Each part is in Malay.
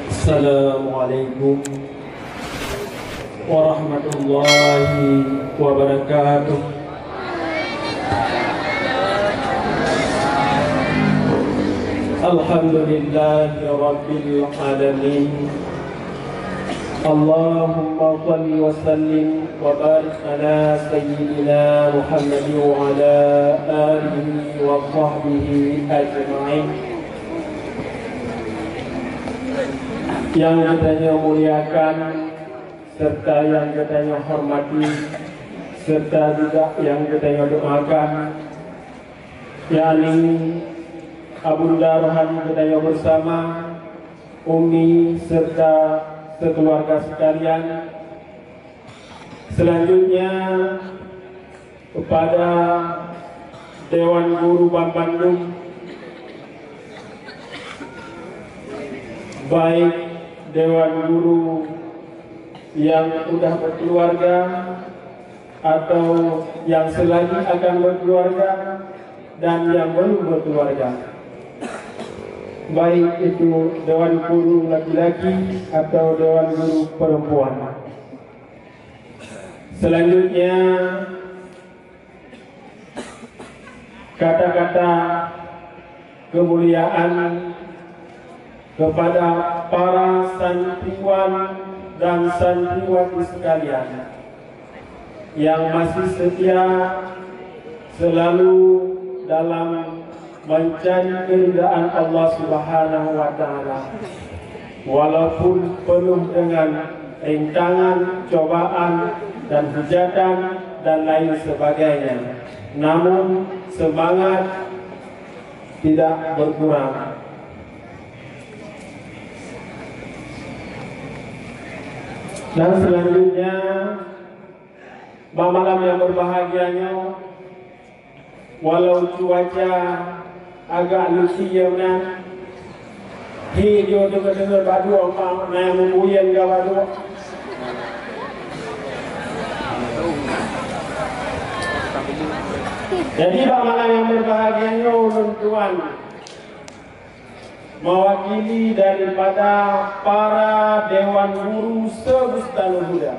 Assalamualaikum warahmatullahi wabarakatuh. Alhamdulillahi rabbil alamin. Allahumma shalli wa sallim wa barik ala sayyidina Muhammad wa ala alihi wa sahbihi ajma'in. Yang katanya muliakan serta yang katanya hormati serta juga yang katanya doakan, yakni Abunda Rohani katanya bersama Umi serta sekeluarga sekalian. Selanjutnya kepada Dewan Guru Bank Bandung, baik Dewan Guru yang sudah berkeluarga atau yang selagi akan berkeluarga dan yang belum berkeluarga, baik itu Dewan Guru laki-laki atau Dewan Guru perempuan. Selanjutnya kata-kata kemuliaan kepada para santriwan dan santriwati sekalian yang masih setia selalu dalam mencari keridaan Allah Subhanahu wa Ta'ala, walaupun penuh dengan rintangan, cobaan dan hujatan dan lain sebagainya, namun semangat tidak berkurang. Dan selanjutnya malam yang berbahagianya, walau cuaca agak lusi ya benar, hijau dengar badu orang yang membuyan ke badu. Jadi malam yang berbahagianya ulun tuan mewakili daripada para Dewan Guru se-Bustanul Huda,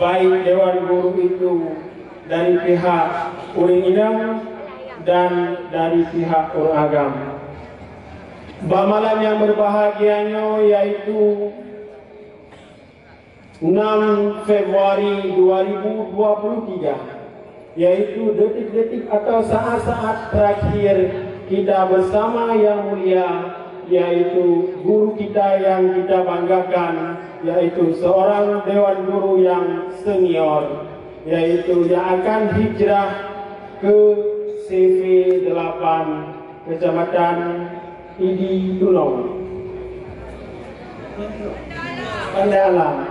baik Dewan Guru itu dari pihak Uring Idam dan dari pihak Uragam. Malam yang berbahagianya yaitu 6 Februari 2023, yaitu detik-detik atau saat-saat terakhir kita bersama yang mulia, yaitu guru kita yang kita banggakan, yaitu seorang Dewan Guru yang senior, yaitu yang akan hijrah ke CV 8 Kecamatan Idi Tulong, Banda Alam,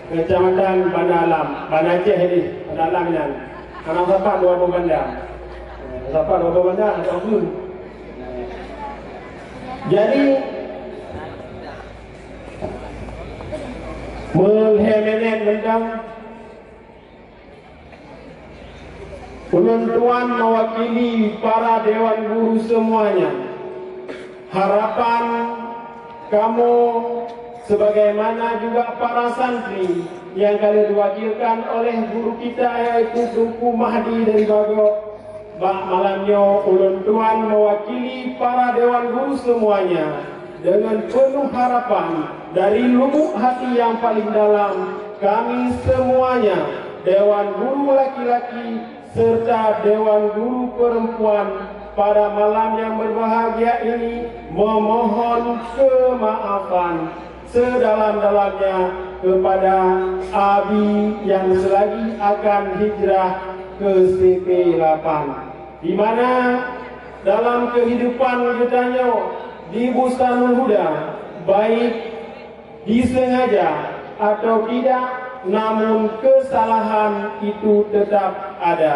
Kecamatan Banda Alam, Banda Aceh ini, Banda Alam ini. Anak siapa dua banda? Siapa dua banda? Atau belum? Jadi melhemenet mendam penentuan mewakili para Dewan Guru semuanya. Harapan kamu sebagaimana juga para santri yang kalian diwakilkan oleh guru kita yaitu Tunku Mahdi dari Bago, malamnya ulun tuan mewakili para Dewan Guru semuanya dengan penuh harapan dari lubuk hati yang paling dalam, kami semuanya Dewan Guru laki-laki serta Dewan Guru perempuan pada malam yang berbahagia ini memohon kemaafan sedalam-dalamnya kepada Abi yang selagi akan hijrah ke CP 8, di mana dalam kehidupan kitanya di Bustanul Huda, baik disengaja atau tidak, namun kesalahan itu tetap ada.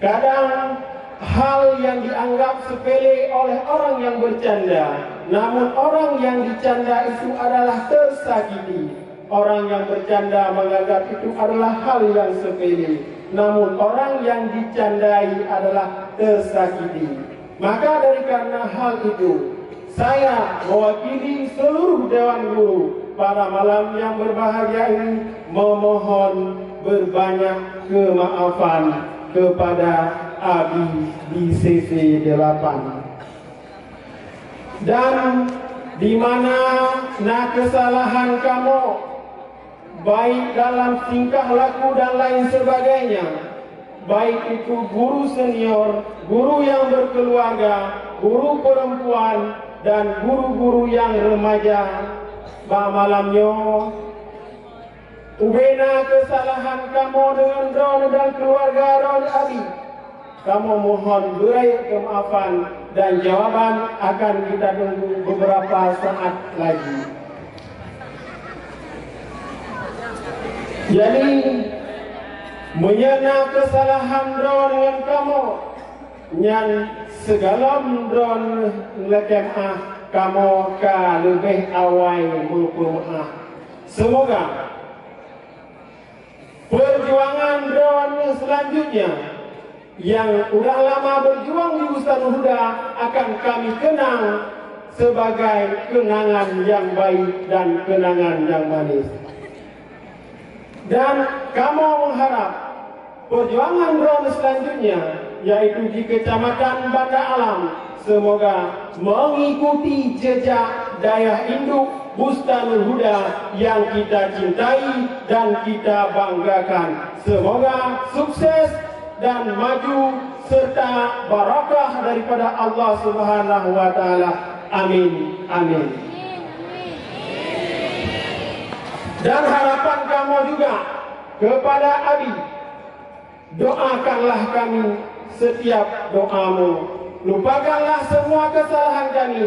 Kadang hal yang dianggap sepele oleh orang yang bercanda, namun orang yang dicanda itu adalah tersakiti. Orang yang bercanda menganggap itu adalah hal yang sepele, namun orang yang dicandai adalah tersakiti. Maka dari karena hal itu, saya mewakili seluruh Dewan Guru pada malam yang berbahagia ini memohon berbanyak kemaafan kepada Abi di CV 8. Dan di mana kesalahan kamu baik dalam tingkah laku dan lain sebagainya, baik itu guru senior, guru yang berkeluarga, guru perempuan, dan guru-guru yang remaja, malamnya ubena kesalahan kamu dengan Ron dan keluarga Ron Abi, kamu mohon berai kemaafan dan jawaban akan kita tunggu beberapa saat lagi. Jadi menyana kesalahan Ron dengan kamu, nyan segala Ron lekemah kamu ka lebih awal berpemaaf. Semoga perjuangan Ron selanjutnya yang udah lama berjuang di Ustaz Huda akan kami kenang sebagai kenangan yang baik dan kenangan yang manis. Dan kamu mengharap perjuangan Ron selanjutnya, yaitu di Kecamatan Banda Alam, semoga mengikuti jejak daya induk Bustanul Huda yang kita cintai dan kita banggakan. Semoga sukses dan maju serta barakah daripada Allah Subhanahu wa taala. Amin. Amin. Dan harapan kamu juga kepada Abi, doakanlah kami setiap doamu, lupakanlah semua kesalahan kami,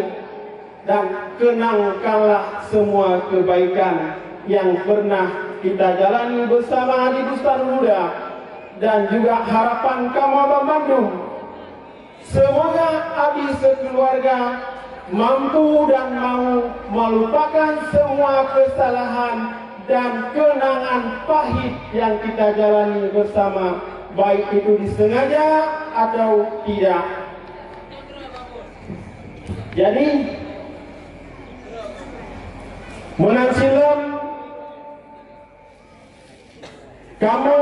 dan kenangkanlah semua kebaikan yang pernah kita jalani bersama di Bustanul Huda. Dan juga harapan kamu Abang Bandung, semoga Abi sekeluarga mampu dan mau melupakan semua kesalahan dan kenangan pahit yang kita jalani bersama, baik itu disengaja atau tidak. Jadi menang silam kamu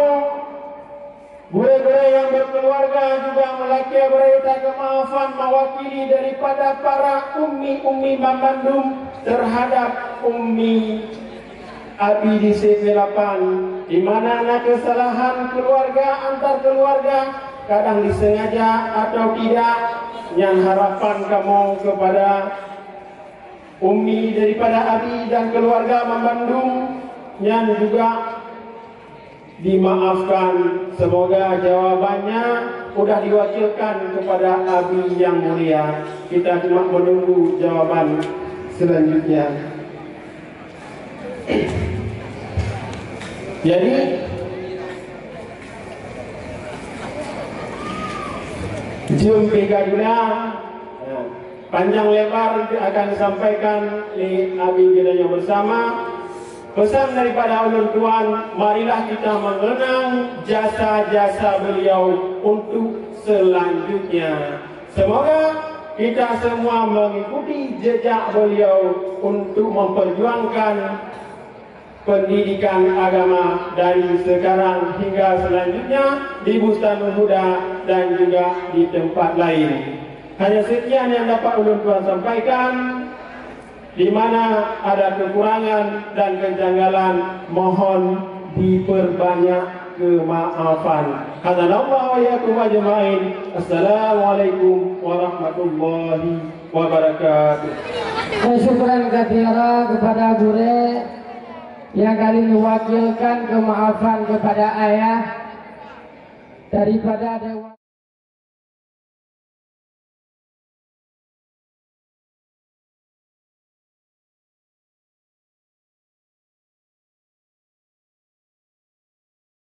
guru-guru yang berkeluarga juga melaki berita kemaafan mewakili daripada para ummi Bandung terhadap ummi Abi di CV8, di mana ada kesalahan keluarga antar keluarga, kadang disengaja atau tidak. Yang harapan kamu kepada ummi daripada Abi dan keluarga Bandung yang juga dimaafkan. Semoga jawabannya sudah diwakilkan kepada Abi yang mulia. Kita cuma menunggu jawaban selanjutnya. Jadi jumpa gadulah panjang lebar akan disampaikan di Abi kita yang bersama. Pesan daripada ulun tuan, marilah kita mengenang jasa-jasa beliau untuk selanjutnya. Semoga kita semua mengikuti jejak beliau untuk memperjuangkan pendidikan agama dari sekarang hingga selanjutnya di Bustanul Huda dan juga di tempat lain. Hanya sekian yang dapat ulun tuan sampaikan. Di mana ada kekurangan dan kejanggalan, mohon diperbanyak kemaafan. Hadanallahu wa iyyakum ajma'in. Assalamualaikum warahmatullahi wabarakatuh. Syukran katsira kepada guru yang kali mewakilkan kemaafan kepada ayah daripada Dewan